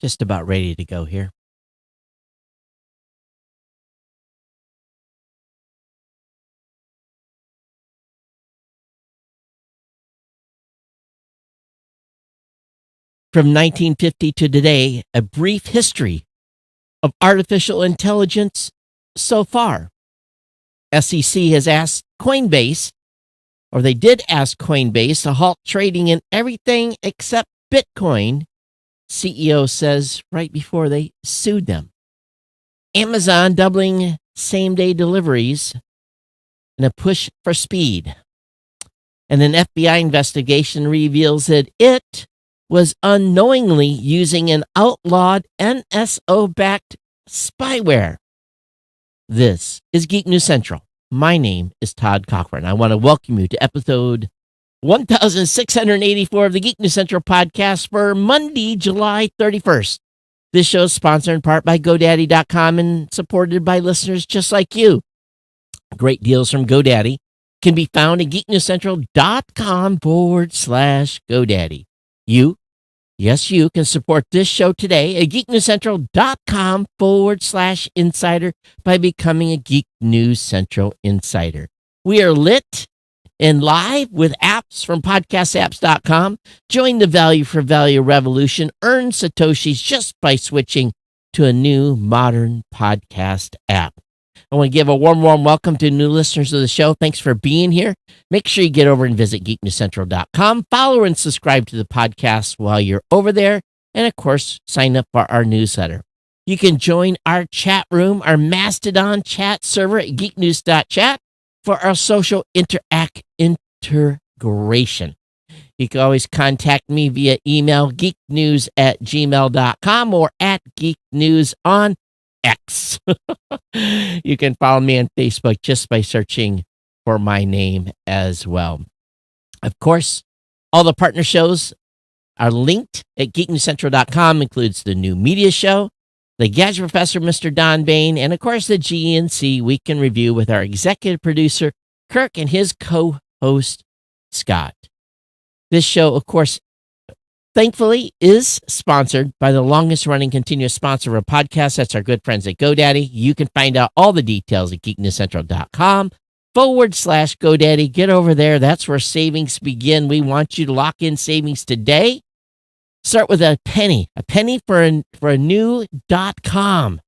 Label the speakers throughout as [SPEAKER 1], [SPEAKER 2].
[SPEAKER 1] Just about ready to go here. From 1950 to today, a brief history of artificial intelligence so far. SEC has asked Coinbase, or they did ask Coinbase, to halt trading in everything except Bitcoin, CEO says right before they sued them. Amazon doubling same-day deliveries in a push for speed. And an FBI investigation reveals that it was unknowingly using an outlawed NSO-Backed spyware. This is Geek News Central. My name is Todd Cochran. I want to welcome you to episode 1684 of the Geek News Central podcast for Monday, July 31st. This show is sponsored in part by GoDaddy.com and supported by listeners just like you. Great deals from GoDaddy can be found at geeknewscentral.com/GoDaddy. Yes, you can support this show today at geeknewscentral.com/insider by becoming a Geek News Central Insider. We are lit and live with apps from podcastapps.com. Join the value for value revolution. Earn Satoshis just by switching to a new modern podcast app. I want to give a warm welcome to new listeners of the show. Thanks for being here. Make sure you get over and visit geeknewscentral.com. Follow and subscribe to the podcast while you're over there. And, of course, sign up for our newsletter. You can join our chat room, our Mastodon chat server at geeknews.chat for our social integration. You can always contact me via email, geeknews@gmail.com or at geeknews on X. You can follow me on Facebook just by searching for my name as well. Of course, all the partner shows are linked at geeknewscentral.com, includes the new media show, the Gadget Professor, Mr. Don Bain, and of course the GNC Week in Review with our executive producer, Kirk, and his co-host, Scott. This show, of course, thankfully, is sponsored by the longest-running continuous sponsor of a podcast. That's our good friends at GoDaddy. You can find out all the details at geeknewscentral.com/GoDaddy. Get over there. That's where savings begin. We want you to lock in savings today. Start with a penny for a new .com.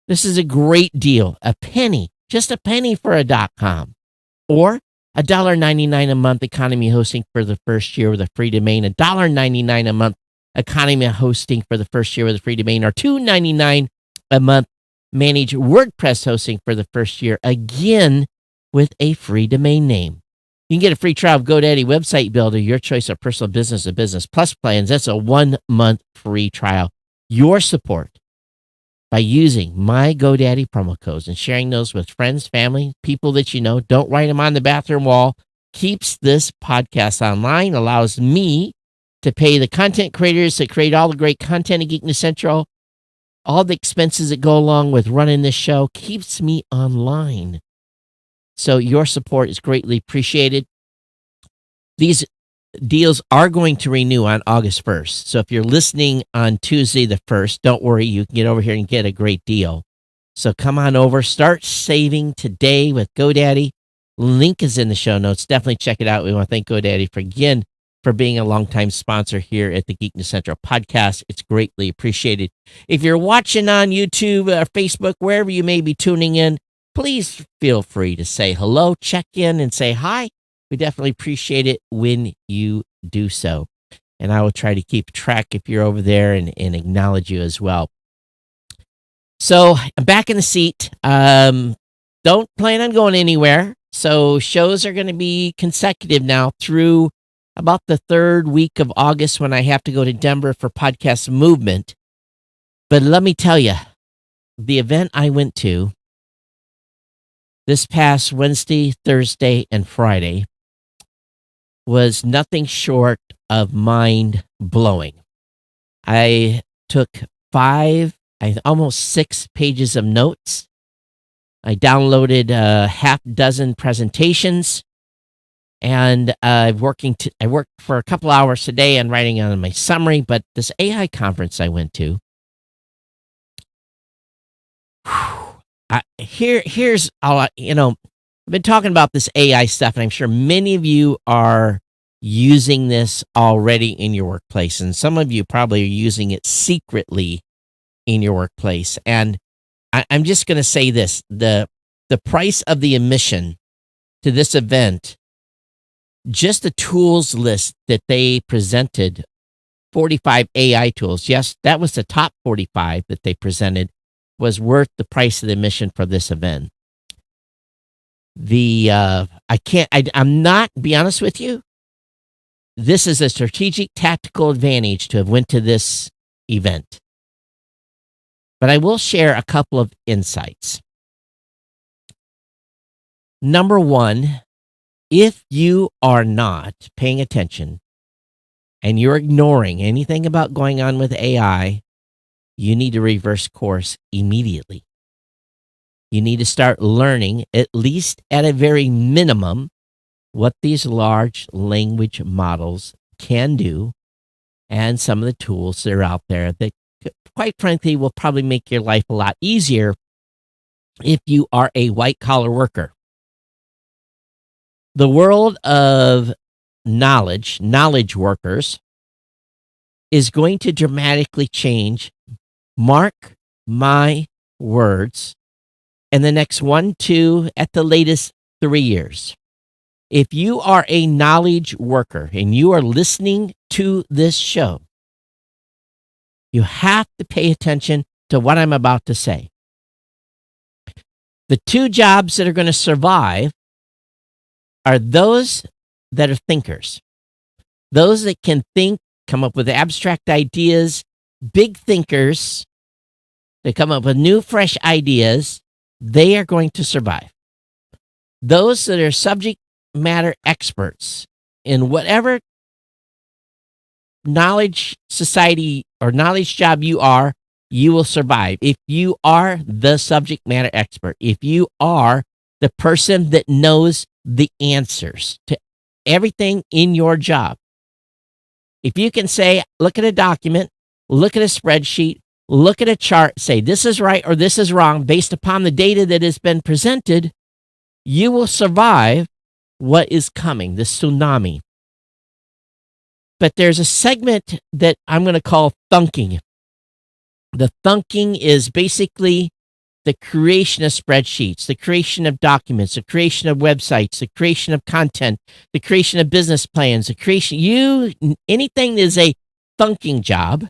[SPEAKER 1] This is a great deal. A penny, just a penny for a .com. Or $1.99 a month economy hosting for the first year with a free domain. $1.99 a month economy hosting for the first year with a free domain. Or $2.99 a month manage WordPress hosting for the first year, again with a free domain name. You can get a free trial of GoDaddy Website Builder, your choice of personal business or business plus plans. That's a 1-month free trial. Your support by using my GoDaddy promo codes and sharing those with friends, family, people that you know. Don't write them on the bathroom wall. Keeps this podcast online, allows me to pay the content creators that create all the great content at Geek News Central, all the expenses that go along with running this show, keeps me online. So your support is greatly appreciated. These deals are going to renew on August 1st. So if you're listening on Tuesday the 1st, don't worry, you can get over here and get a great deal. So come on over, start saving today with GoDaddy. Link is in the show notes. Definitely check it out. We want to thank GoDaddy for being a longtime sponsor here at the Geek News Central podcast. It's greatly appreciated. If you're watching on YouTube or Facebook, wherever you may be tuning in, please feel free to say hello, check in, and say hi. We definitely appreciate it when you do so. And I will try to keep track if you're over there and acknowledge you as well. So I'm back in the seat. Don't plan on going anywhere. So shows are going to be consecutive now through about the third week of August when I have to go to Denver for Podcast Movement. But let me tell you, the event I went to this past Wednesday, Thursday, and Friday was nothing short of mind-blowing. I took almost 6 pages of notes. I downloaded a half dozen presentations, and I worked for a couple hours today on writing on my summary. But this AI conference I went to, Here's all I've been talking about this AI stuff, and I'm sure many of you are using this already in your workplace, and some of you probably are using it secretly in your workplace. And I'm just going to say this: the price of the admission to this event, just the tools list that they presented, 45 AI tools. Yes, that was the top 45 that they presented, was worth the price of the admission for this event. I'm not, be honest with you, this is a strategic tactical advantage to have went to this event. But I will share a couple of insights. Number one, if you are not paying attention and you're ignoring anything about going on with AI, you need to reverse course immediately. You need to start learning, at least at a very minimum, what these large language models can do and some of the tools that are out there that, quite frankly, will probably make your life a lot easier if you are a white-collar worker. The world of knowledge workers, is going to dramatically change. Mark my words, in the next 1, 2, at the latest 3 years. If you are a knowledge worker and you are listening to this show, you have to pay attention to what I'm about to say. The two jobs that are going to survive are those that are thinkers, those that can think, come up with abstract ideas, big thinkers that come up with new, fresh ideas. They are going to survive. Those that are subject matter experts in whatever knowledge society or knowledge job you are, you will survive. If you are the subject matter expert, if you are the person that knows the answers to everything in your job, if you can say, look at a document, look at a spreadsheet, look at a chart, say this is right or this is wrong based upon the data that has been presented, you will survive what is coming, the tsunami. But there's a segment that I'm going to call thunking. The thunking is basically the creation of spreadsheets, the creation of documents, the creation of websites, the creation of content, the creation of business plans, the creation, anything that is a thunking job,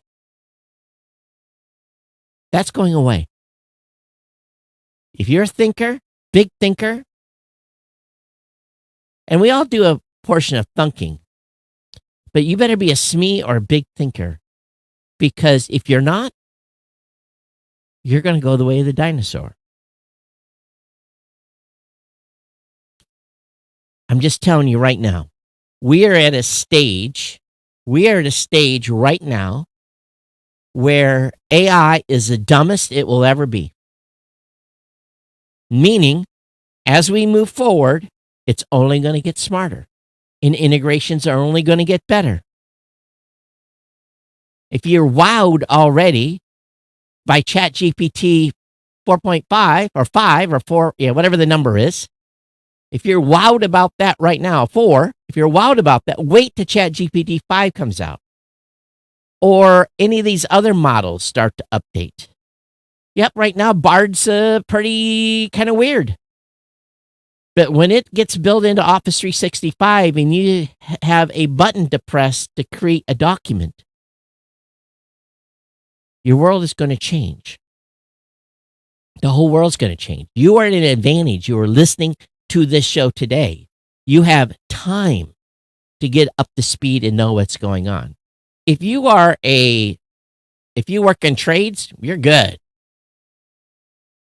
[SPEAKER 1] that's going away. If you're a thinker, big thinker, and we all do a portion of thunking, but you better be a SME or a big thinker, because if you're not, you're going to go the way of the dinosaur. I'm just telling you right now, we are at a stage right now where AI is the dumbest it will ever be. Meaning, as we move forward, it's only going to get smarter, and integrations are only going to get better. If you're wowed already by ChatGPT 4.5 or 5 or 4, whatever the number is, if you're wowed about that right now, 4, if you're wowed about that, wait till ChatGPT 5 comes out. Or any of these other models start to update. Yep, right now, Bard's pretty kind of weird. But when it gets built into Office 365 and you have a button to press to create a document, your world is going to change. The whole world's going to change. You are at an advantage. You are listening to this show today. You have time to get up to speed and know what's going on. If you work in trades, you're good.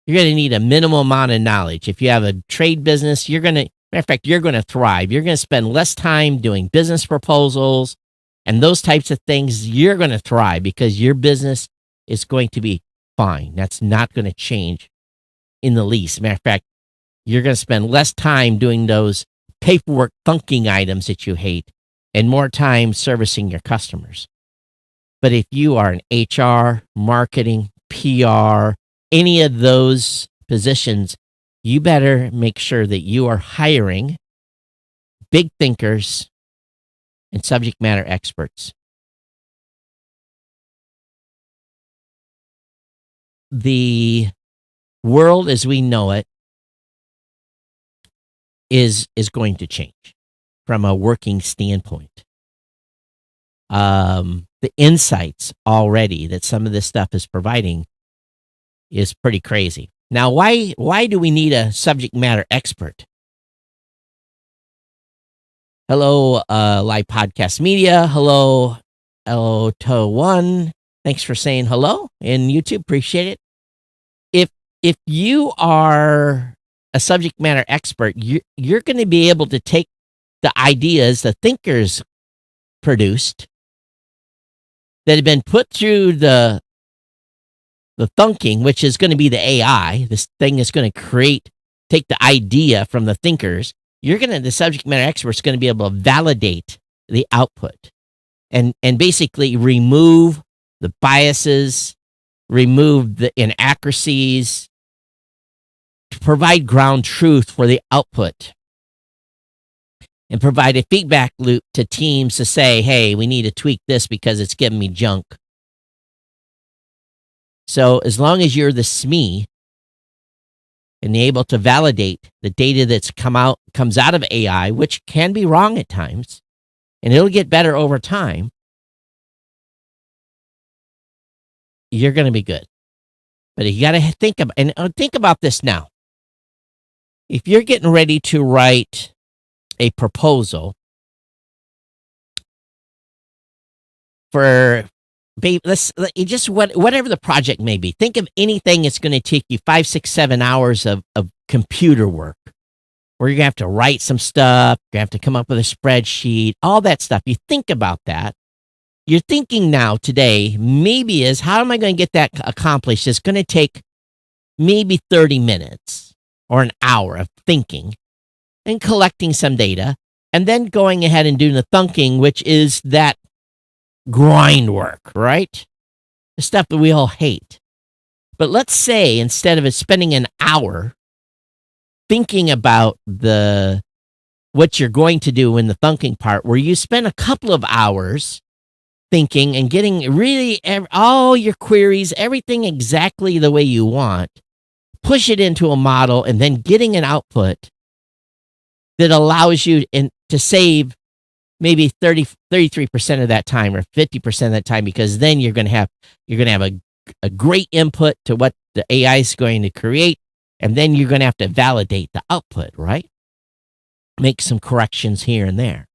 [SPEAKER 1] You're going to need a minimal amount of knowledge. If you have a trade business, you're going to thrive. You're going to spend less time doing business proposals and those types of things. You're going to thrive because your business is going to be fine. That's not going to change in the least. Matter of fact, you're going to spend less time doing those paperwork thunking items that you hate and more time servicing your customers. But if you are an HR, marketing, PR, any of those positions, you better make sure that you are hiring big thinkers and subject matter experts. The world as we know it is going to change from a working standpoint. The insights already that some of this stuff is providing is pretty crazy. Now, why do we need a subject matter expert? Hello, live podcast media. Hello, to1. Thanks for saying hello in YouTube. Appreciate it. If you are a subject matter expert, you're going to be able to take the ideas the thinkers produced that have been put through the thinking, which is going to be the AI. This thing is going to take the idea from the thinkers. The subject matter expert is going to be able to validate the output and basically remove the biases, remove the inaccuracies, to provide ground truth for the output, and provide a feedback loop to teams to say, hey, we need to tweak this because it's giving me junk. So as long as you're the SME and able to validate the data that's comes out of AI, which can be wrong at times, and it'll get better over time, you're going to be good. But you got to think about this now. If you're getting ready to write a proposal for whatever the project may be, think of anything that's going to take you 5, 6, 7 hours of computer work, where you're going to have to write some stuff, you're going to have to come up with a spreadsheet, all that stuff. You think about that. You're thinking now today maybe is, how am I going to get that accomplished? It's going to take maybe 30 minutes or an hour of thinking and collecting some data, and then going ahead and doing the thinking, which is that grind work, right? The stuff that we all hate. But let's say instead of it spending an hour thinking about what you're going to do in the thinking part, where you spend a couple of hours thinking and getting really all your queries, everything exactly the way you want, push it into a model, and then getting an output that allows you to save maybe 33% of that time or 50% of that time, because then you're going to have a great input to what the AI is going to create, and then you're going to have to validate the output, right? Make some corrections here and there.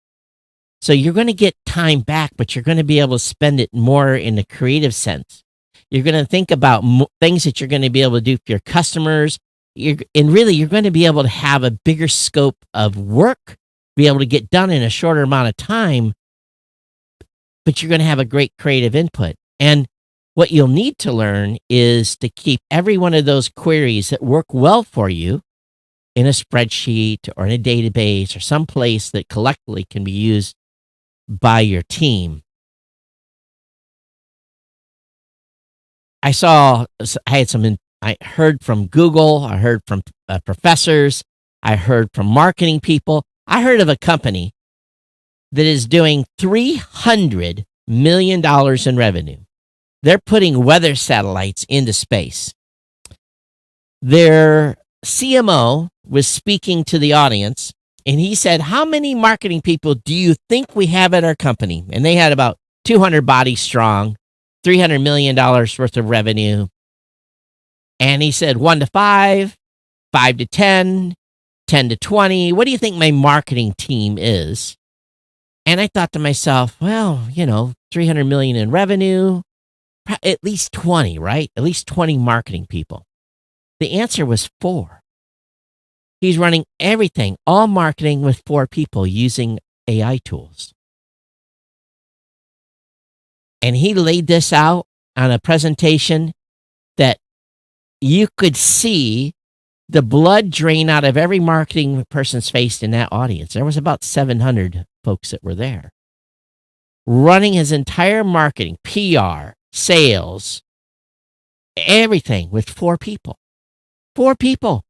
[SPEAKER 1] So you're going to get time back, but you're going to be able to spend it more in the creative sense. You're going to think about things that you're going to be able to do for your customers. You're going to be able to have a bigger scope of work, be able to get done in a shorter amount of time, but you're going to have a great creative input. And what you'll need to learn is to keep every one of those queries that work well for you in a spreadsheet or in a database or some place that collectively can be used by your team. I heard from Google, I heard from professors, I heard from marketing people. I heard of a company that is doing $300 million in revenue. They're putting weather satellites into space. Their CMO was speaking to the audience, and he said, how many marketing people do you think we have at our company? And they had about 200 bodies strong, $300 million worth of revenue. And he said 1 to 5, 5 to 10, 10 to 20. What do you think my marketing team is? And I thought to myself, well, 300 million in revenue, at least 20, right? At least 20 marketing people. The answer was 4. He's running everything, all marketing, with 4 people using AI tools. And he laid this out on a presentation that you could see the blood drain out of every marketing person's face in that audience. There was about 700 folks that were there, running his entire marketing, PR, sales, everything with 4 people. 4 people.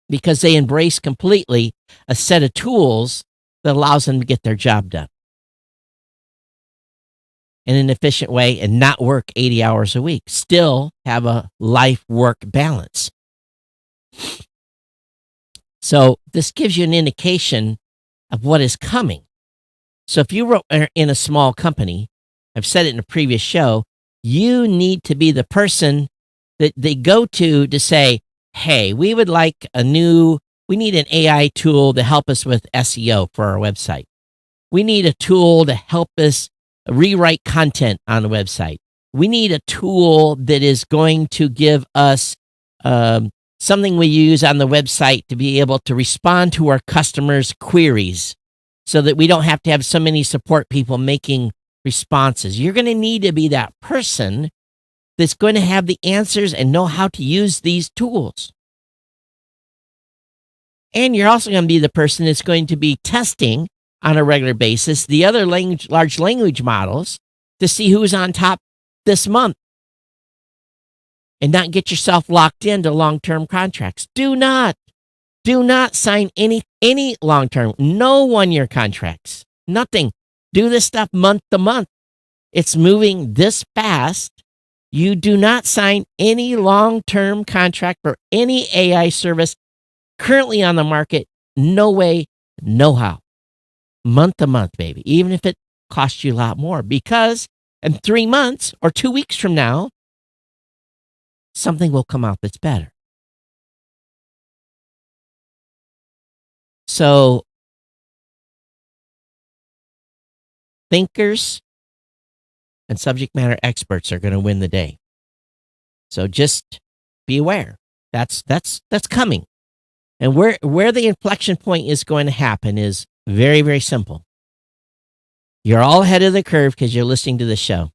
[SPEAKER 1] Because they embrace completely a set of tools that allows them to get their job done in an efficient way and not work 80 hours a week. Still have a life-work balance. So this gives you an indication of what is coming. So if you are in a small company, I've said it in a previous show, you need to be the person that they go to say, hey, we need an AI tool to help us with SEO for our website. We need a tool to help us rewrite content on the website. We need a tool that is going to give us something we use on the website to be able to respond to our customers' queries so that we don't have to have so many support people making responses. You're going to need to be that person that's going to have the answers and know how to use these tools. And you're also going to be the person that's going to be testing on a regular basis the other large language models to see who's on top this month and not get yourself locked into long-term contracts. Do not sign any long-term, no one-year contracts, nothing. Do this stuff month to month. It's moving this fast. You do not sign any long-term contract for any AI service currently on the market. No way, no how. Month to month, baby, even if it costs you a lot more, because in 3 months or 2 weeks from now, something will come out that's better. So thinkers and subject matter experts are going to win the day. So just be aware. That's coming. And where the inflection point is going to happen is very, very simple. You're all ahead of the curve because you're listening to the show.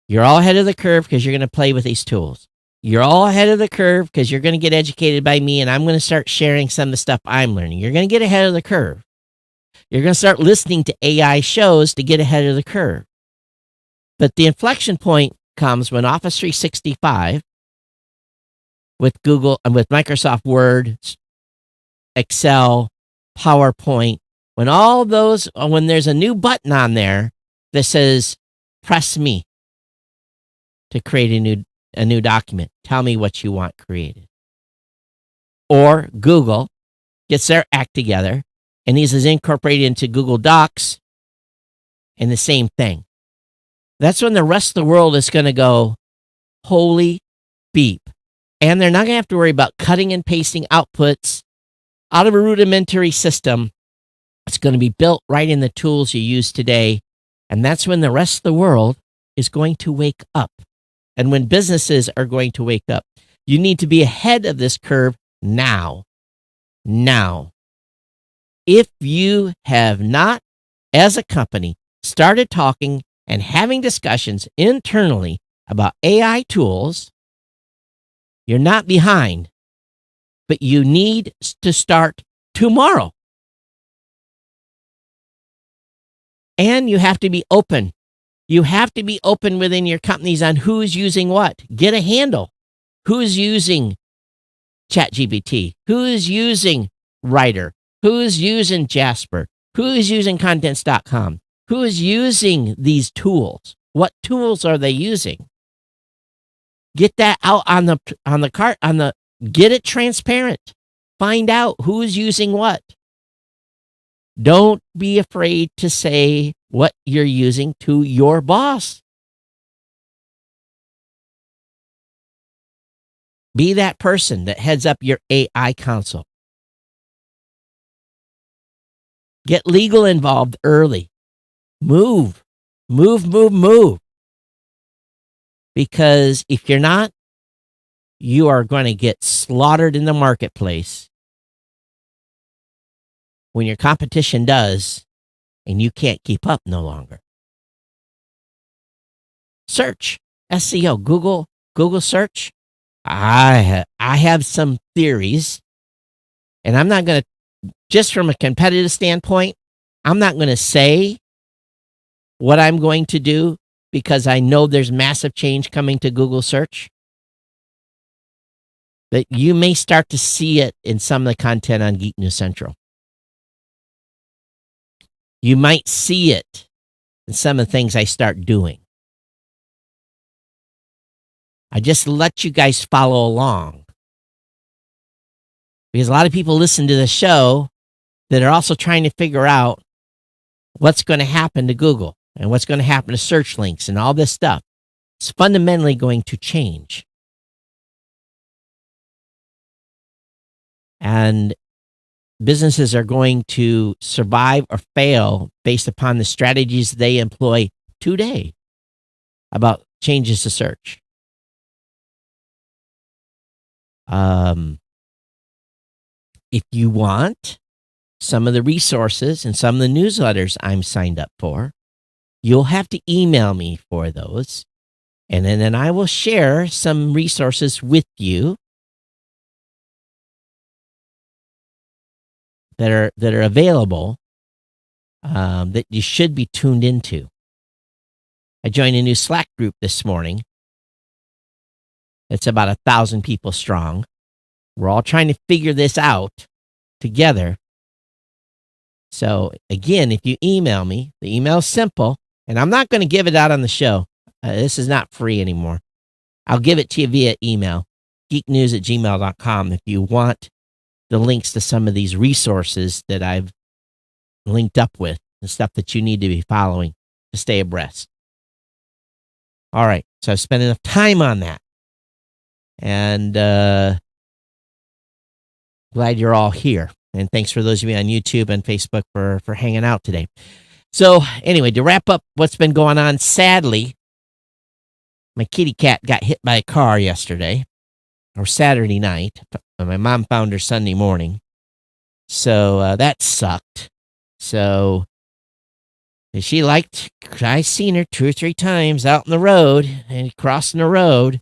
[SPEAKER 1] You're all ahead of the curve because you're going to play with these tools. You're all ahead of the curve because you're going to get educated by me, and I'm going to start sharing some of the stuff I'm learning. You're going to get ahead of the curve. You're going to start listening to AI shows to get ahead of the curve. But the inflection point comes when Office 365 with Google and with Microsoft Word, Excel, PowerPoint, when there's a new button on there that says, press me to create a new document. Tell me what you want created. Or Google gets their act together and these is incorporated into Google Docs and the same thing. That's when the rest of the world is going to go, holy beep. And they're not going to have to worry about cutting and pasting outputs out of a rudimentary system. It's going to be built right in the tools you use today. And that's when the rest of the world is going to wake up. And when businesses are going to wake up, you need to be ahead of this curve now. Now. If you have not, as a company, started talking and having discussions internally about AI tools, you're not behind, but you need to start tomorrow. And you have to be open. You have to be open within your companies on who's using what. Get a handle. Who's using ChatGPT? Who's using Writer? Who's using Jasper? Who's using Contents.com? Who is using these tools? What tools are they using? Get that out on the cart, get it transparent. Find out who's using what. Don't be afraid to say what you're using to your boss. Be that person that heads up your AI council. Get legal involved early. Move. Because if you're not, you are going to get slaughtered in the marketplace when your competition does, and you can't keep up no longer. Search, SEO, Google search. I have some theories, and I'm not going to, just from a competitive standpoint, I'm not going to say what I'm going to do because I know there's massive change coming to Google search, that you may start to see it in some of the content on Geek News Central. You might see it in some of the things I start doing. I just let you guys follow along. Because a lot of people listen to the show that are also trying to figure out what's going to happen to Google and what's going to happen to search links and all this stuff. It's fundamentally going to change. And businesses are going to survive or fail based upon the strategies they employ today about changes to search. If you want some of the resources and some of the newsletters I'm signed up for, you'll have to email me for those. And then I will share some resources with you that are available that you should be tuned into. I joined a new Slack group this morning. It's about 1,000 people strong. We're all trying to figure this out together. So again, if you email me, the email is simple, and I'm not going to give it out on the show. This is not free anymore. I'll give it to you via email, geeknews@gmail.com, if you want the links to some of these resources that I've linked up with, the stuff that you need to be following to stay abreast. All right, so I've spent enough time on that. And glad you're all here. And thanks for those of you on YouTube and Facebook for hanging out today. So anyway, to wrap up what's been going on, sadly, my kitty cat got hit by a car yesterday or Saturday night. My mom found her Sunday morning. So that sucked. So I seen her 2 or 3 times out in the road and crossing the road.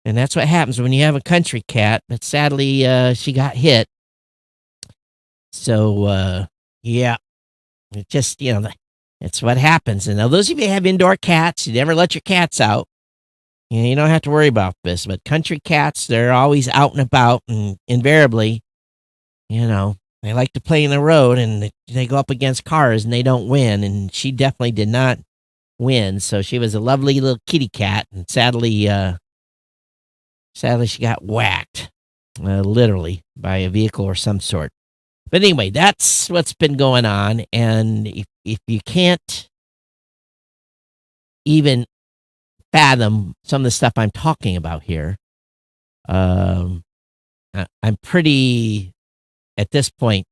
[SPEAKER 1] And that's what happens when you have a country cat. But sadly, she got hit. So, yeah, it just, it's what happens. And now those of you who have indoor cats, you never let your cats out. You don't have to worry about this. But country cats, they're always out and about. And invariably, they like to play in the road. And they go up against cars and they don't win. And she definitely did not win. So she was a lovely little kitty cat. And sadly, she got whacked, literally, by a vehicle or some sort. But anyway, that's what's been going on. And if you can't even fathom some of the stuff I'm talking about here, I'm pretty, at this point,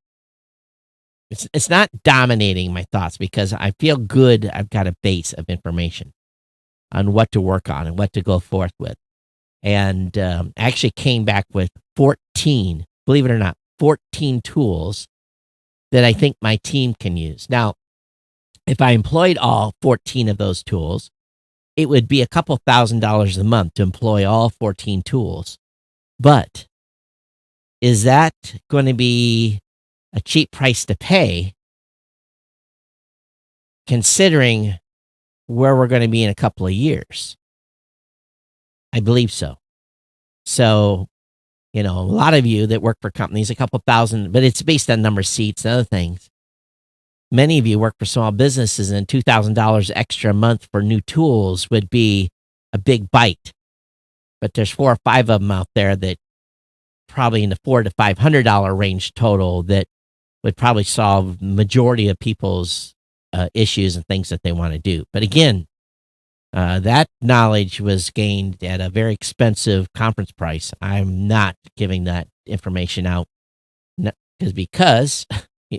[SPEAKER 1] it's not dominating my thoughts because I feel good. I've got a base of information on what to work on and what to go forth with. And actually came back with 14, believe it or not, 14 tools that I think my team can use. Now, if I employed all 14 of those tools, it would be a couple $1,000s a month to employ all 14 tools. But is that going to be a cheap price to pay, considering where we're going to be in a couple of years? I believe so. So, a lot of you that work for companies, a couple thousand, but it's based on number of seats and other things. Many of you work for small businesses, and $2,000 extra a month for new tools would be a big bite. But there's 4 or 5 of them out there that probably in the $400 to $500 range total that would probably solve the majority of people's issues and things that they want to do. But again, that knowledge was gained at a very expensive conference price. I'm not giving that information out because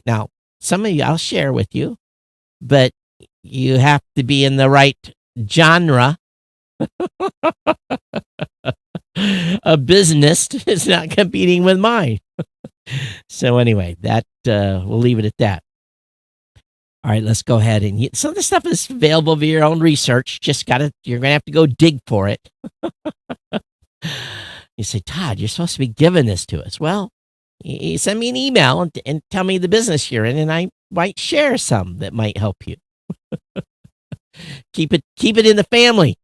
[SPEAKER 1] now some of you I'll share with you, but you have to be in the right genre a business is not competing with mine. So anyway, that we'll leave it at that. All right, let's go ahead and some of the stuff is available via your own research. You're gonna have to go dig for it. You say, Todd, you're supposed to be giving this to us. Well, you send me an email and tell me the business you're in, and I might share some that might help you. Keep it in the family.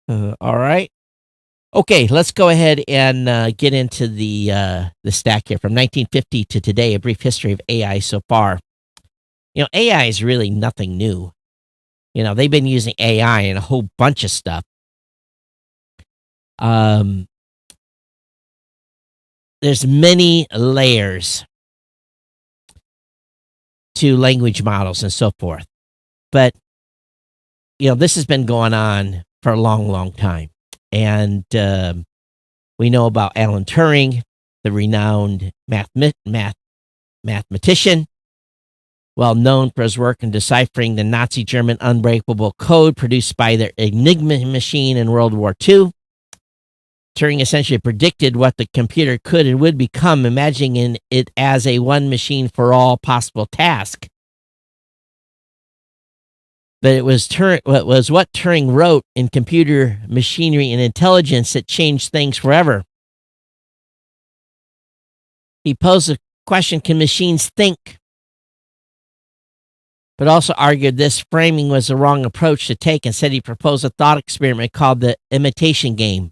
[SPEAKER 1] All right. Okay, let's go ahead and get into the stack here from 1950 to today. A brief history of AI so far. AI is really nothing new. They've been using AI in a whole bunch of stuff. There's many layers to language models and so forth. But, this has been going on for a long, long time. And we know about Alan Turing, the renowned mathematician, well known for his work in deciphering the Nazi German unbreakable code produced by their Enigma machine in World War II. Turing essentially predicted what the computer could and would become, imagining it as a one machine for all possible tasks. But it was what Turing wrote in Computer, Machinery, and Intelligence that changed things forever. He posed the question, can machines think? But also argued this framing was the wrong approach to take. Instead, he proposed a thought experiment called the imitation game.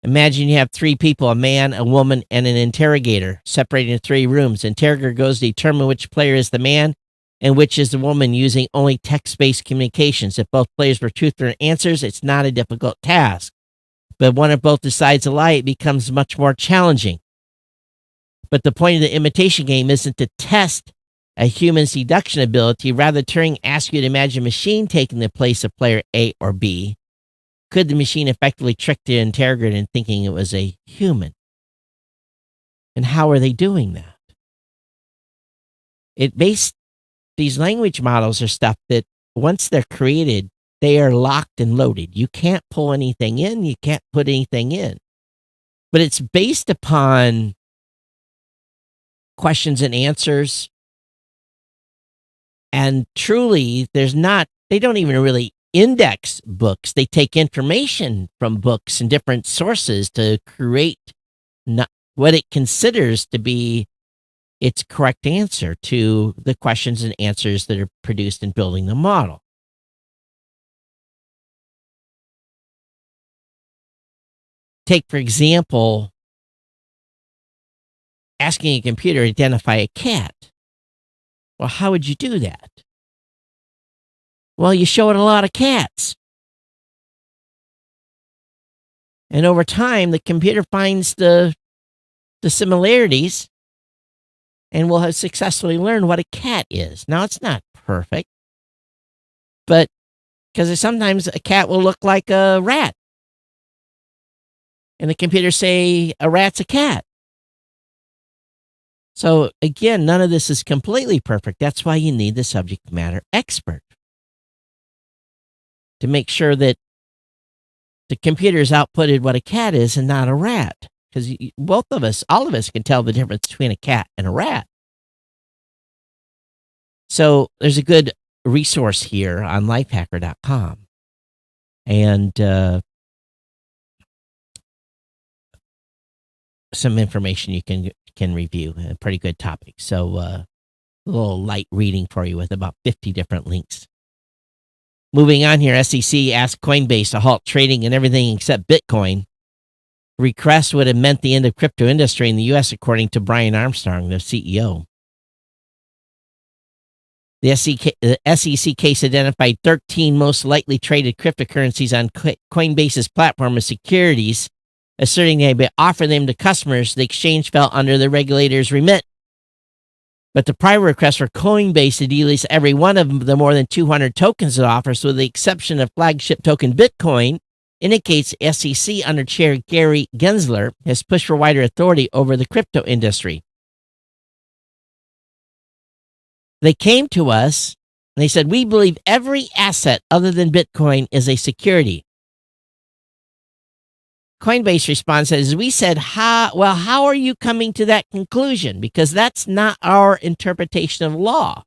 [SPEAKER 1] Imagine you have three people, a man, a woman, and an interrogator, separated in three rooms. The interrogator goes to determine which player is the man and which is the woman using only text-based communications. If both players were truthful answers, it's not a difficult task. But when if both decides a lie, it becomes much more challenging. But the point of the imitation game isn't to test a human's deduction ability. Rather, Turing asks you to imagine a machine taking the place of player A or B. Could the machine effectively trick the interrogator into thinking it was a human? And how are they doing that? These language models are stuff that once they're created, they are locked and loaded. You can't pull anything in. You can't put anything in. But it's based upon questions and answers. And truly, they don't even really index books. They take information from books and different sources to create what it considers to be its correct answer to the questions and answers that are produced in building the model. Take, for example, asking a computer to identify a cat. Well, how would you do that? Well, you show it a lot of cats. And over time, the computer finds the similarities and will have successfully learned what a cat is. Now, it's not perfect, but because sometimes a cat will look like a rat. And the computer say a rat's a cat. So again, none of this is completely perfect. That's why you need the subject matter expert to make sure that the computer's outputted what a cat is and not a rat. Because all of us can tell the difference between a cat and a rat. So there's a good resource here on lifehacker.com. And some information you can review. A pretty good topic. So a little light reading for you with about 50 different links. Moving on here, SEC asked Coinbase to halt trading in everything except Bitcoin. Request would have meant the end of crypto industry in the U.S., according to Brian Armstrong, the CEO. The SEC case identified 13 most likely traded cryptocurrencies on Coinbase's platform as securities, asserting they had offered them to customers. The exchange fell under the regulator's remit. But the prior request for Coinbase to delist every one of the more than 200 tokens it offers, with the exception of flagship token Bitcoin, indicates SEC under Chair Gary Gensler has pushed for wider authority over the crypto industry. They came to us and they said, we believe every asset other than Bitcoin is a security. Coinbase response says, we said, how are you coming to that conclusion? Because that's not our interpretation of law.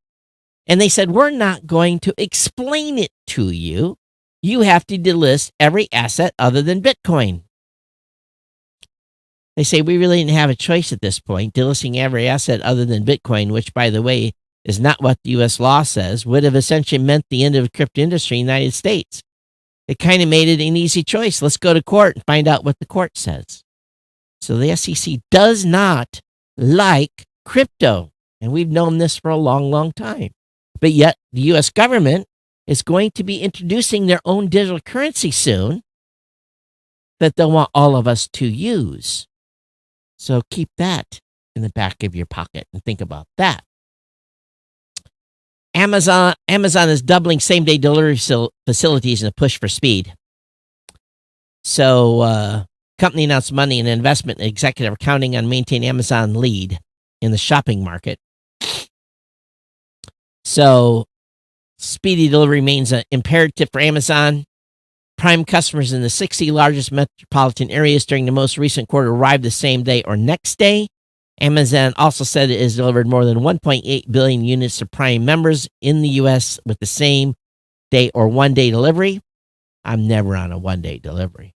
[SPEAKER 1] And they said, we're not going to explain it to you. You have to delist every asset other than Bitcoin. They say we really didn't have a choice at this point, delisting every asset other than Bitcoin, which, by the way, is not what the U.S. law says would have essentially meant the end of the crypto industry in the United States. It kind of made it an easy choice. Let's go to court and find out what the court says. So the SEC does not like crypto, and we've known this for a long, long time. But yet the U.S. government is going to be introducing their own digital currency soon that they'll want all of us to use. So keep that in the back of your pocket and think about that. Amazon is doubling same-day delivery facilities in a push for speed. So, company announced money and investment executive are counting on maintaining Amazon lead in the shopping market. So, speedy delivery remains an imperative for Amazon. Prime customers in the 60 largest metropolitan areas during the most recent quarter arrived the same day or next day. Amazon also said it has delivered more than 1.8 billion units to Prime members in the U.S. with the same day or one-day delivery. I'm never on a one-day delivery.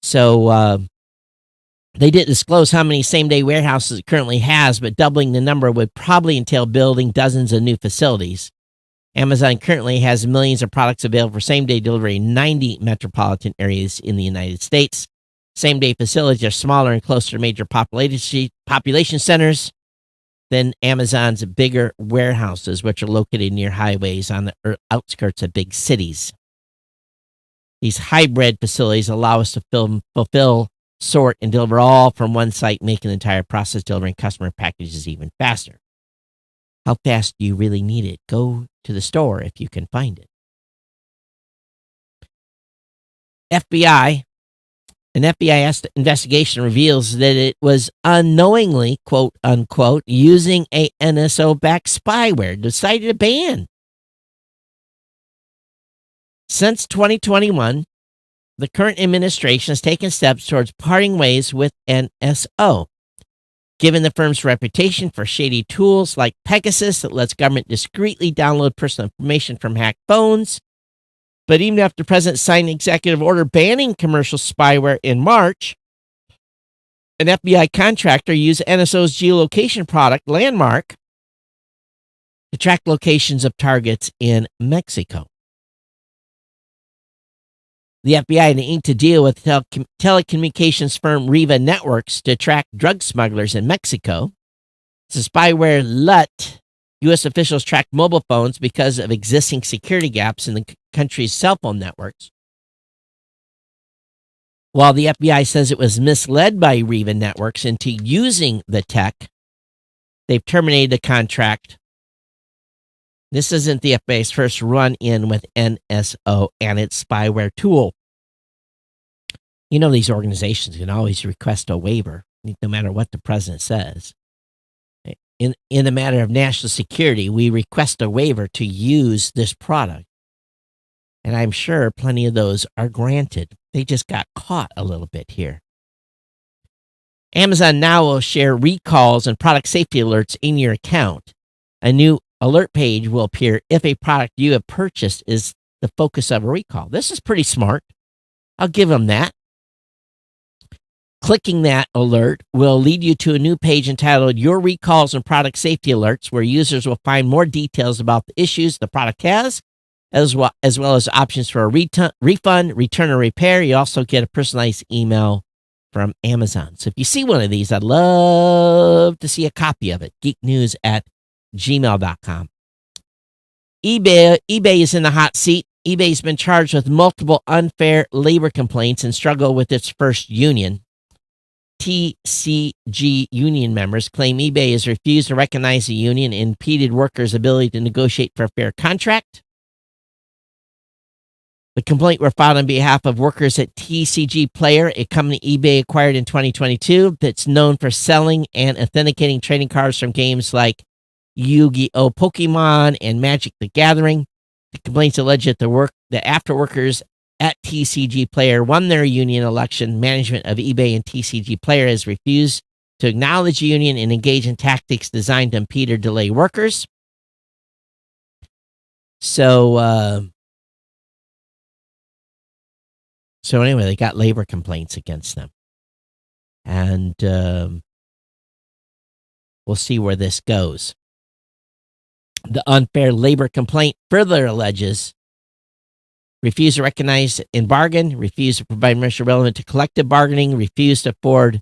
[SPEAKER 1] So they didn't disclose how many same-day warehouses it currently has, but doubling the number would probably entail building dozens of new facilities. Amazon currently has millions of products available for same-day delivery in 90 metropolitan areas in the United States. Same-day facilities are smaller and closer to major population centers than Amazon's bigger warehouses, which are located near highways on the outskirts of big cities. These hybrid facilities allow us to fulfill, sort, and deliver all from one site, making the entire process delivering customer packages even faster. How fast do you really need it? Go to the store if you can find it. An FBI investigation reveals that it was unknowingly, quote unquote, using a NSO-backed spyware decided to ban. Since 2021, the current administration has taken steps towards parting ways with NSO. Given the firm's reputation for shady tools like Pegasus that lets government discreetly download personal information from hacked phones, but even after the president signed an executive order banning commercial spyware in March, an FBI contractor used NSO's geolocation product, Landmark, to track locations of targets in Mexico. The FBI had inked to deal with telecommunications firm Riva Networks to track drug smugglers in Mexico. The spyware let U.S. officials track mobile phones because of existing security gaps in the country's cell phone networks. While the FBI says it was misled by Riva Networks into using the tech, they've terminated the contract. This isn't the FBI's first run-in with NSO and its spyware tool. You know, these organizations can always request a waiver, no matter what the president says. In the matter of national security, we request a waiver to use this product. And I'm sure plenty of those are granted. They just got caught a little bit here. Amazon now will share recalls and product safety alerts in your account. A new alert page will appear if a product you have purchased is the focus of a recall. This is pretty smart. I'll give them that. Clicking that alert will lead you to a new page entitled Your Recalls and Product Safety Alerts, where users will find more details about the issues the product has, as well as options for a refund, return, or repair. You also get a personalized email from Amazon. So if you see one of these, I'd love to see a copy of it. geeknews@gmail.com. eBay is in the hot seat. eBay's been charged with multiple unfair labor complaints and struggle with its first union. TCG union members claim eBay has refused to recognize the union and impeded workers' ability to negotiate for a fair contract. The complaint were filed on behalf of workers at TCG Player, a company eBay acquired in 2022 that's known for selling and authenticating trading cards from games like Yu-Gi-Oh! Pokemon and Magic the Gathering. The complaints allege that after workers at TCG Player won their union election, management of eBay and TCG Player has refused to acknowledge the union and engage in tactics designed to impede or delay workers. So anyway, they got labor complaints against them. And we'll see where this goes. The unfair labor complaint further alleges refuse to recognize in bargain, refuse to provide information relevant to collective bargaining, refuse to afford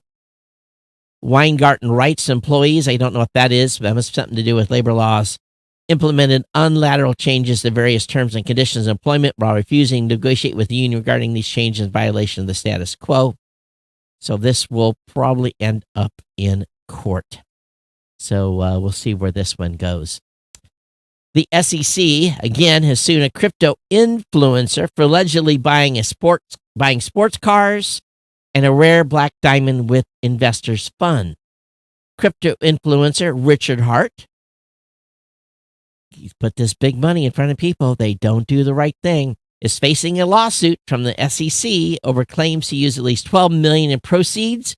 [SPEAKER 1] Weingarten rights to employees. I don't know what that is, but that must have something to do with labor laws. Implemented unilateral changes to various terms and conditions of employment while refusing to negotiate with the union regarding these changes in violation of the status quo. So this will probably end up in court. So we'll see where this one goes. The SEC, again, has sued a crypto influencer for allegedly buying sports cars and a rare black diamond with investors' fund. Crypto influencer Richard Hart, he's put this big money in front of people. They don't do the right thing. Is facing a lawsuit from the SEC over claims he used at least $12 million in proceeds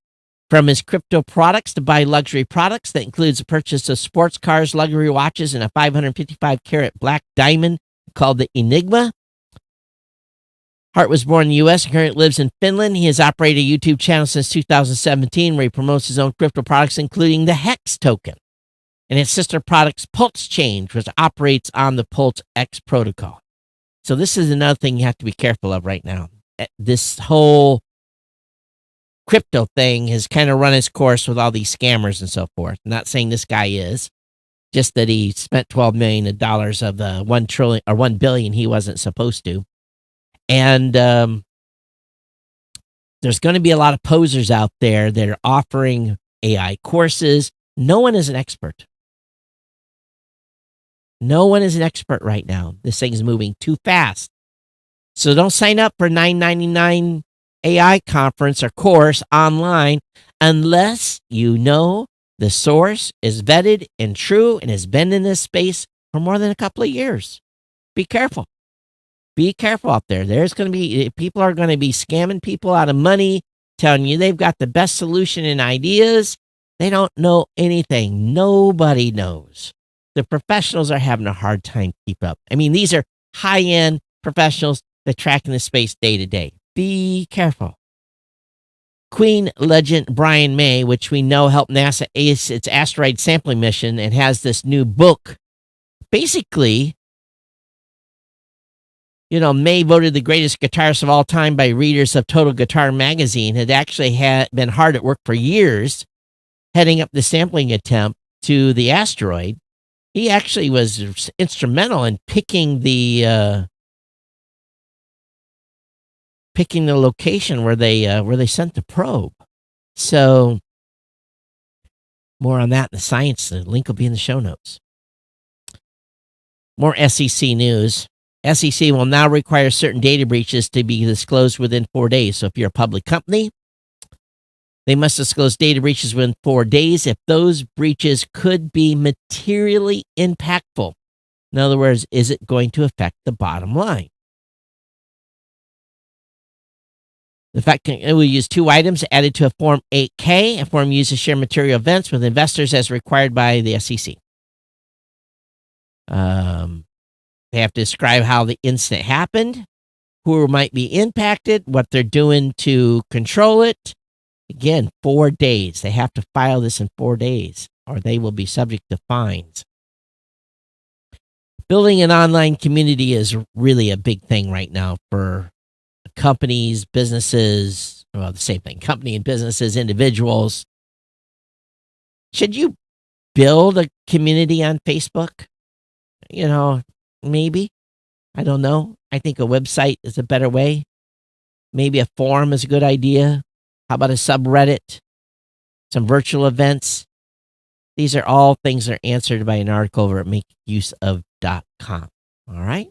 [SPEAKER 1] from his crypto products to buy luxury products. That includes the purchase of sports cars, luxury watches, and a 555-carat black diamond called the Enigma. Hart was born in the U.S. and currently lives in Finland. He has operated a YouTube channel since 2017 where he promotes his own crypto products, including the Hex token and its sister products, Pulse Change, which operates on the Pulse X protocol. So this is another thing you have to be careful of right now. This whole crypto thing has kind of run its course with all these scammers and so forth. I'm not saying this guy is, just that he spent $12 million of the $1 trillion or $1 billion he wasn't supposed to. And there's going to be a lot of posers out there that are offering AI courses. No one is an expert. No one is an expert right now. This thing's moving too fast. So don't sign up for $9.99 AI conference or course online unless you know the source is vetted and true and has been in this space for more than a couple of years. Be careful. Be careful out there. People are going to be scamming people out of money, telling you they've got the best solution and ideas. They don't know anything. Nobody knows. The professionals are having a hard time to keep up. I mean, these are high-end professionals that track in the space day to day. Be careful. Queen legend Brian May, which we know helped NASA ace its asteroid sampling mission and has this new book. Basically, May voted the greatest guitarist of all time by readers of Total Guitar magazine, had actually been hard at work for years, heading up the sampling attempt to the asteroid. He actually was instrumental in picking the location where they sent the probe. So more on that in the science. The link will be in the show notes. More SEC news. SEC will now require certain data breaches to be disclosed within 4 days. So if you're a public company, they must disclose data breaches within 4 days if those breaches could be materially impactful. In other words, is it going to affect the bottom line? The fact it will use 2 items added to a Form 8K, a form used to share material events with investors as required by the SEC. They have to describe how the incident happened, who might be impacted, what they're doing to control it. Again, 4 days. They have to file this in 4 days, or they will be subject to fines. Building an online community is really a big thing right now for companies, businesses, well, the same thing, company and businesses, individuals. Should you build a community on Facebook? Maybe. I don't know. I think a website is a better way. Maybe a forum is a good idea. How about a subreddit? Some virtual events? These are all things that are answered by an article over at makeuseof.com. All right?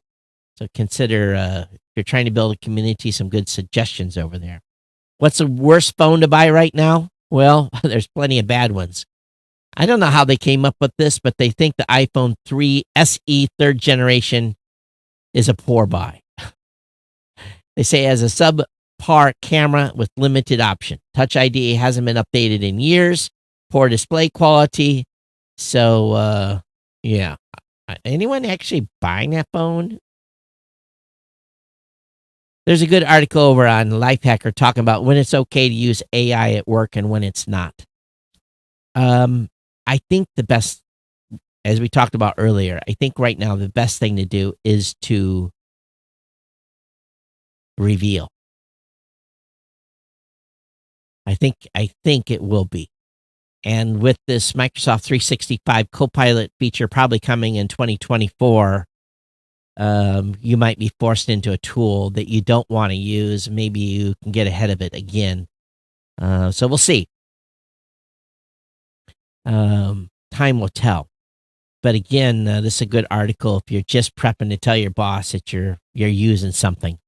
[SPEAKER 1] So consider, if you're trying to build a community, some good suggestions over there. What's the worst phone to buy right now? Well, there's plenty of bad ones. I don't know how they came up with this, but they think the iPhone 3 SE 3rd generation is a poor buy. They say it has a subpar camera with limited option. Touch ID hasn't been updated in years. Poor display quality. So, yeah. Anyone actually buying that phone? There's a good article over on Lifehacker talking about when it's okay to use AI at work and when it's not. I think the best, as we talked about earlier, I think right now the best thing to do is to reveal. I think it will be. And with this Microsoft 365 Copilot feature probably coming in 2024, you might be forced into a tool that you don't want to use. Maybe you can get ahead of it again. So we'll see. Time will tell. But again, this is a good article if you're just prepping to tell your boss that you're using something.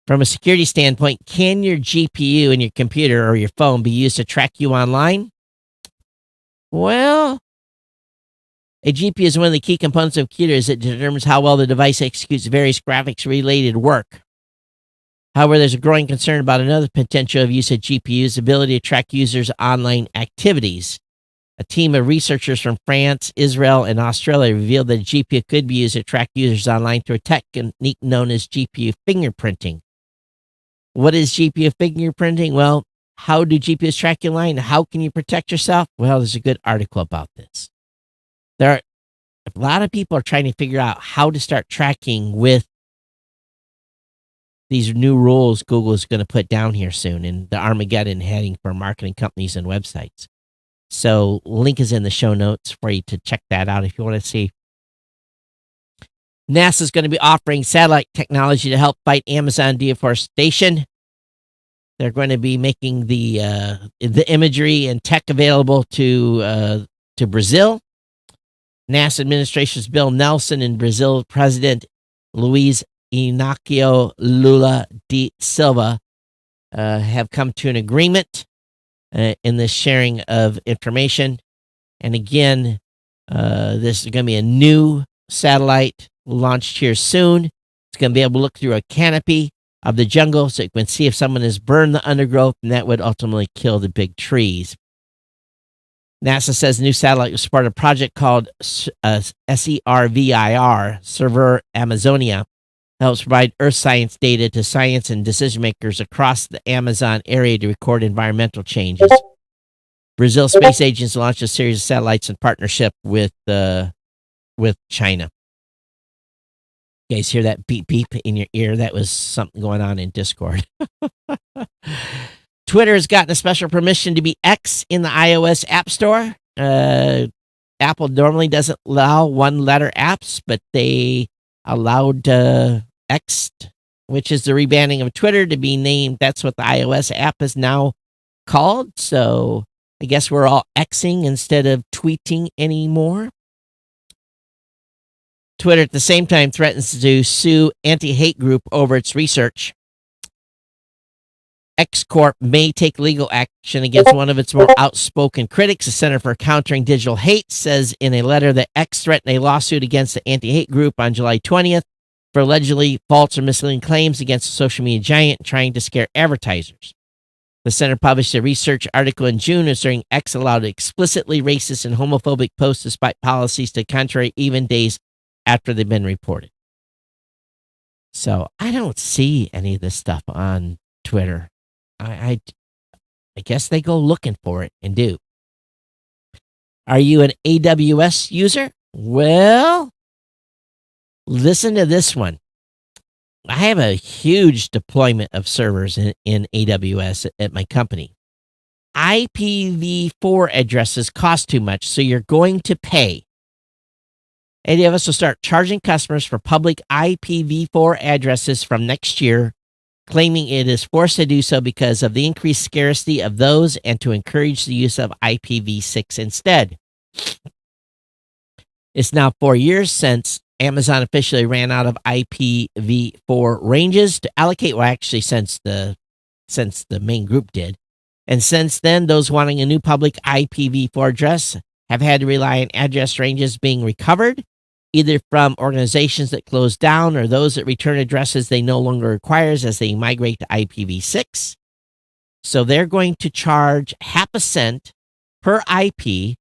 [SPEAKER 1] From a security standpoint, can your GPU in your computer or your phone be used to track you online? Well, a GPU is one of the key components of computers that determines how well the device executes various graphics-related work. However, there's a growing concern about another potential of use of GPUs, the ability to track users' online activities. A team of researchers from France, Israel, and Australia revealed that a GPU could be used to track users online through a technique known as GPU fingerprinting. What is GPU fingerprinting? Well, how do GPUs track you online? How can you protect yourself? Well, there's a good article about this. There are a lot of people are trying to figure out how to start tracking with these new rules Google is going to put down here soon, and the Armageddon heading for marketing companies and websites. So link is in the show notes for you to check that out if you want to see. NASA is going to be offering satellite technology to help fight Amazon deforestation. They're going to be making the imagery and tech available to Brazil. NASA administration's Bill Nelson and Brazil President Luiz Inácio Lula da Silva have come to an agreement in the sharing of information. And again, this is going to be a new satellite launched here soon. It's going to be able to look through a canopy of the jungle so you can see if someone has burned the undergrowth, and that would ultimately kill the big trees. NASA says the new satellite was part of a project called SERVIR, Sever Amazonia, that helps provide Earth science data to science and decision makers across the Amazon area to record environmental changes. Brazil Space Agency launched a series of satellites in partnership with China. You guys hear that beep beep in your ear? That was something going on in Discord. Twitter has gotten a special permission to be X in the iOS App Store. Apple normally doesn't allow one-letter apps, but they allowed X, which is the rebranding of Twitter, to be named. That's what the iOS app is now called. So I guess we're all Xing instead of tweeting anymore. Twitter at the same time threatens to sue anti-hate group over its research. X Corp may take legal action against one of its more outspoken critics. The Center for Countering Digital Hate says in a letter that X threatened a lawsuit against the anti-hate group on July 20th for allegedly false or misleading claims against the social media giant trying to scare advertisers. The center published a research article in June asserting X allowed explicitly racist and homophobic posts despite policies to the contrary even days after they've been reported. So I don't see any of this stuff on Twitter. I guess they go looking for it and do. Are you an AWS user? Well, listen to this one. I have a huge deployment of servers in AWS at my company. IPv4 addresses cost too much, so you're going to pay. AWS will start charging customers for public IPv4 addresses from next year, claiming it is forced to do so because of the increased scarcity of those and to encourage the use of IPv6 instead. It's now 4 years since Amazon officially ran out of IPv4 ranges to allocate, well, actually since the main group did. And since then, those wanting a new public IPv4 address have had to rely on address ranges being recovered, either from organizations that closed down or those that return addresses they no longer require as they migrate to IPv6. So they're going to charge 0.5 cents per IP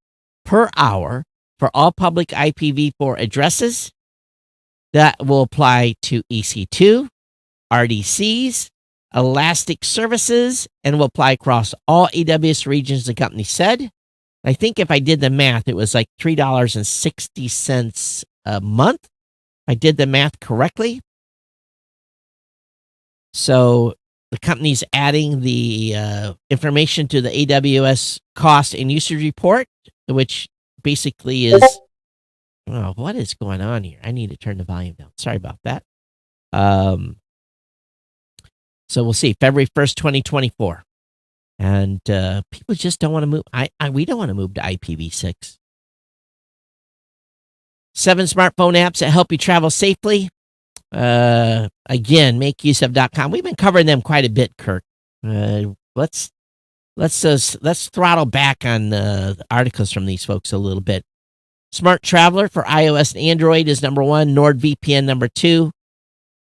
[SPEAKER 1] per hour for all public IPv4 addresses. That will apply to EC2, RDCs, Elastic services, and will apply across all AWS regions, the company said. I think if I did the math, it was like $3.60 a month. I did the math correctly. So the company's adding the information to the AWS cost and usage report, which basically is, oh, what is going on here? I need to turn the volume down. Sorry about that. So we'll see, February 1st, 2024. And people just don't want to move. We don't want to move to IPv6. 7 smartphone apps that help you travel safely. Again, makeuseof.com. We've been covering them quite a bit, Kirk. Let's throttle back on the articles from these folks a little bit. Smart Traveler for iOS and Android is number 1. NordVPN number 2.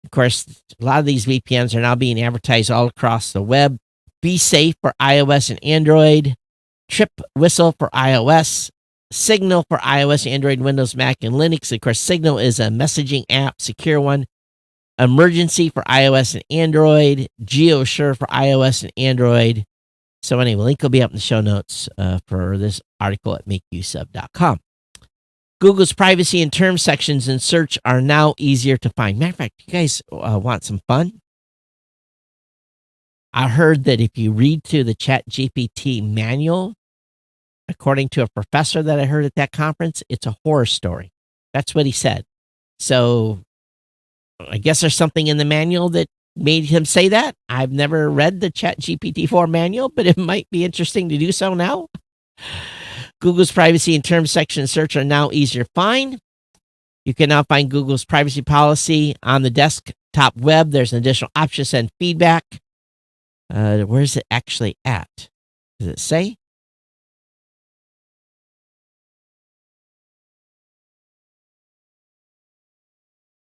[SPEAKER 1] Of course, a lot of these VPNs are now being advertised all across the web. Be Safe for iOS and Android. Trip Whistle for iOS. Signal for iOS, Android, Windows, Mac, and Linux. Of course, Signal is a messaging app, secure one. Emergency for iOS and Android. GeoSure for iOS and Android. So anyway, link will be up in the show notes for this article at makeuseof.com. Google's privacy and term sections in search are now easier to find. Matter of fact, you guys want some fun? I heard that if you read through the ChatGPT manual, according to a professor that I heard at that conference, it's a horror story. That's what he said. So I guess there's something in the manual that made him say that. I've never read the ChatGPT 4 manual, but it might be interesting to do so now. Google's privacy and terms section search are now easier to find. You can now find Google's privacy policy on the desktop web. There's an additional option to send feedback. Where is it actually at? Does it say?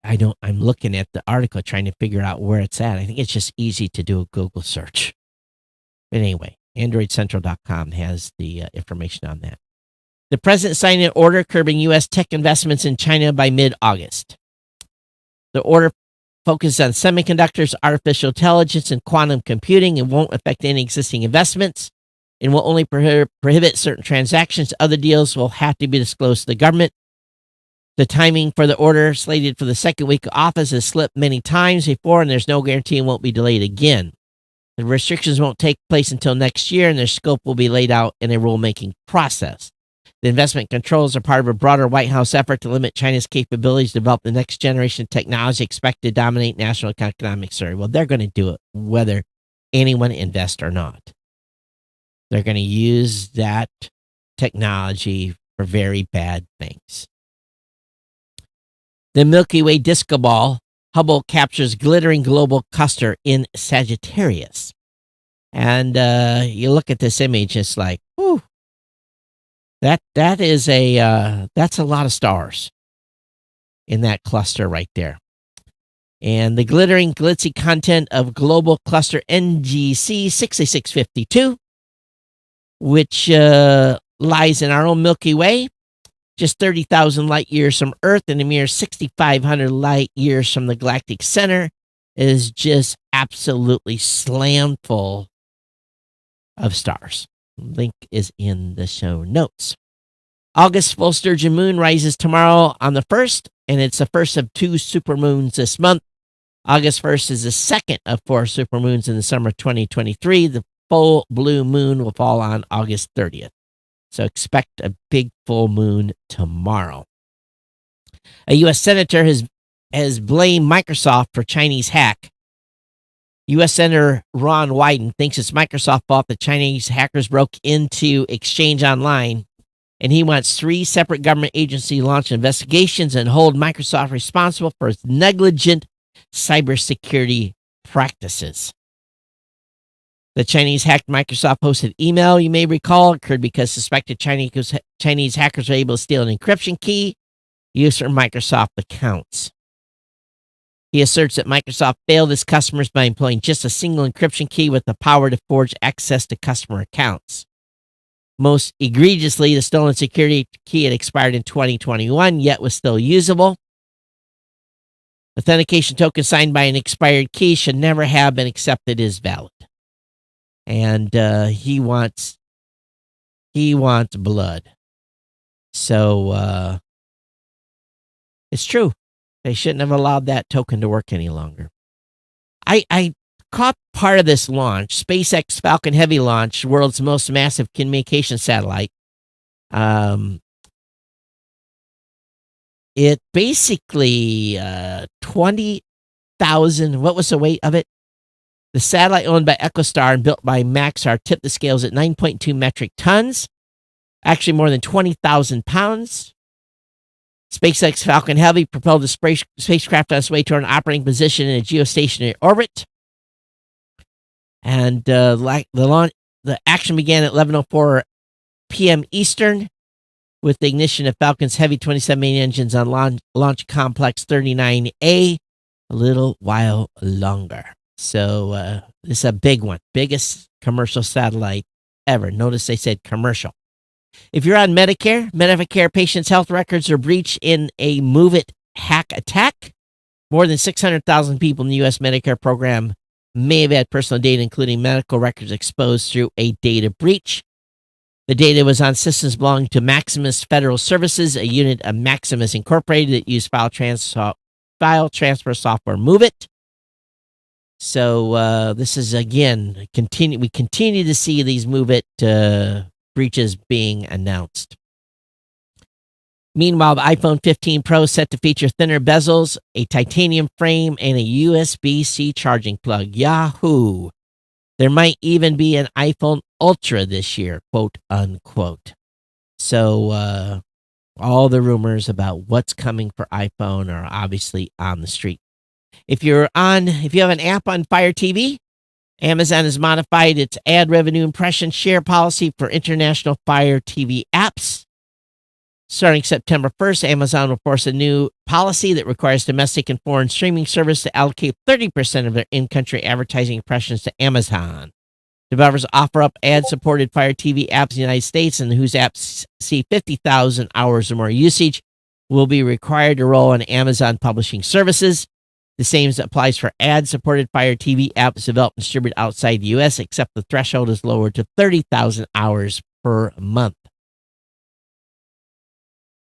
[SPEAKER 1] I'm looking at the article trying to figure out where it's at. I think it's just easy to do a Google search. But anyway, AndroidCentral.com has the information on that. The president signed an order curbing U.S. tech investments in China by mid-August. The order focuses on semiconductors, artificial intelligence, and quantum computing and won't affect any existing investments and will only prohibit certain transactions. Other deals will have to be disclosed to the government. The timing for the order, slated for the second week of office, has slipped many times before, and there's no guarantee it won't be delayed again. The restrictions won't take place until next year, and their scope will be laid out in a rulemaking process. The investment controls are part of a broader White House effort to limit China's capabilities to develop the next generation of technology expected to dominate national economic story. Well, they're going to do it whether anyone invests or not. They're going to use that technology for very bad things. The Milky Way disco ball, Hubble captures glittering global cluster in Sagittarius. And you look at this image, it's like, whew, that's a lot of stars in that cluster right there. And the glittering, glitzy content of global cluster NGC 6652, which lies in our own Milky Way, just 30,000 light years from Earth and a mere 6,500 light years from the galactic center, is just absolutely slammed full of stars. Link is in the show notes. August full sturgeon moon rises tomorrow on the 1st, and it's the first of 2 supermoons this month. August 1st is the second of 4 supermoons in the summer of 2023. The full blue moon will fall on August 30th. So expect a big full moon tomorrow. A U.S. senator has blamed Microsoft for Chinese hack. U.S. Senator Ron Wyden thinks it's Microsoft's fault that Chinese hackers broke into Exchange Online, and he wants 3 separate government agencies to launch investigations and hold Microsoft responsible for its negligent cybersecurity practices. The Chinese hacked Microsoft hosted email, you may recall, occurred because suspected Chinese hackers were able to steal an encryption key used for Microsoft accounts. He asserts that Microsoft failed its customers by employing just a single encryption key with the power to forge access to customer accounts. Most egregiously, the stolen security key had expired in 2021, yet was still usable. Authentication token signed by an expired key should never have been accepted as valid. And he He wants blood. So it's true. They shouldn't have allowed that token to work any longer. I caught part of this launch, SpaceX Falcon Heavy launch, world's most massive communication satellite. It basically 20,000. What was the weight of it? The satellite owned by EchoStar and built by Maxar tipped the scales at 9.2 metric tons, actually more than 20,000 pounds. SpaceX Falcon Heavy propelled the spacecraft on its way toward an operating position in a geostationary orbit. And the action began at 11:04 p.m. Eastern with the ignition of Falcon's heavy 27 main engines on Launch Complex 39A a little while longer. So this is a big one. Biggest commercial satellite ever. Notice they said commercial. If you're on Medicare patients' health records are breached in a Move It hack attack. More than 600,000 people in the U.S. Medicare program may have had personal data, including medical records, exposed through a data breach. The data was on systems belonging to Maximus Federal Services, a unit of Maximus Incorporated that used file transfer software Move It. So this is, again, we continue to see these Move It breaches being announced. Meanwhile, the iPhone 15 Pro is set to feature thinner bezels, a titanium frame, and a USB-C charging plug. Yahoo! There might even be an iPhone Ultra this year, quote unquote. So all the rumors about what's coming for iPhone are obviously on the street. If you have an app on Fire TV, Amazon has modified its ad revenue impression share policy for international Fire TV apps. Starting September 1st, Amazon will force a new policy that requires domestic and foreign streaming service to allocate 30% of their in-country advertising impressions to Amazon. Developers offer up ad-supported Fire TV apps in the United States and whose apps see 50,000 hours or more usage will be required to roll on Amazon publishing services. The same applies for ad-supported Fire TV apps developed and distributed outside the U.S., except the threshold is lowered to 30,000 hours per month.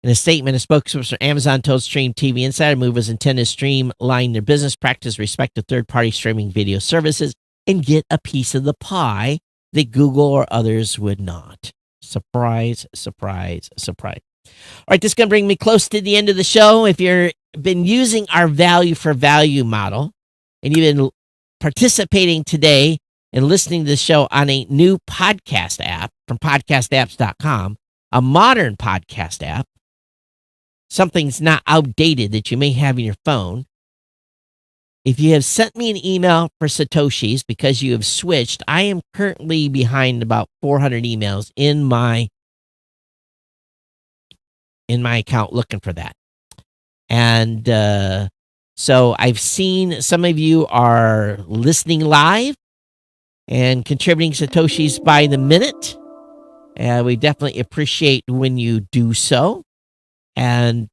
[SPEAKER 1] In a statement, a spokesperson for Amazon told Stream TV Insider move was intended to streamline their business practice, respect to third-party streaming video services, and get a piece of the pie that Google or others would not. Surprise, surprise, surprise. All right, this is going to bring me close to the end of the show. If you've been using our value for value model and you've been participating today and listening to the show on a new podcast app from podcastapps.com, a modern podcast app, something's not outdated that you may have in your phone. If you have sent me an email for Satoshis because you have switched, I am currently behind about 400 emails in my account looking for that. And so I've seen some of you are listening live and contributing Satoshis by the minute. And we definitely appreciate when you do so. And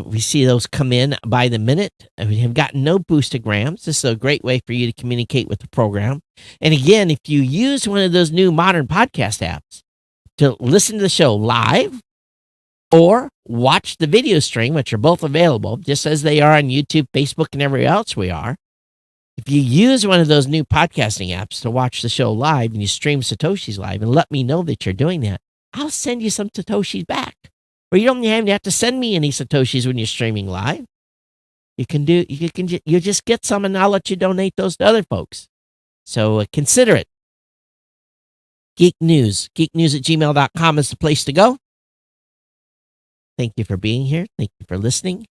[SPEAKER 1] we see those come in by the minute. We have gotten no boostograms. This is a great way for you to communicate with the program. And again, if you use one of those new modern podcast apps to listen to the show live or watch the video stream, which are both available, just as they are on YouTube, Facebook, and everywhere else we are. If you use one of those new podcasting apps to watch the show live and you stream Satoshis live and let me know that you're doing that, I'll send you some Satoshis back. Or you don't even have to send me any Satoshis when you're streaming live. You just get some and I'll let you donate those to other folks. So consider it. Geek News. Geeknews@gmail.com is the place to go. Thank you for being here. Thank you for listening.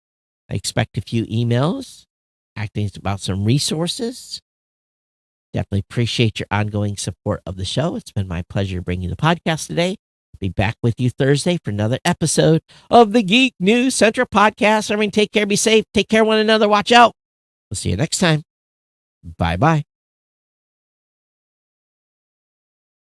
[SPEAKER 1] I expect a few emails acting about some resources. Definitely appreciate your ongoing support of the show. It's been my pleasure bringing you the podcast today. Be back with you Thursday for another episode of the Geek News Central Podcast. Everyone take care, be safe, take care of one another, watch out. We'll see you next time. Bye-bye.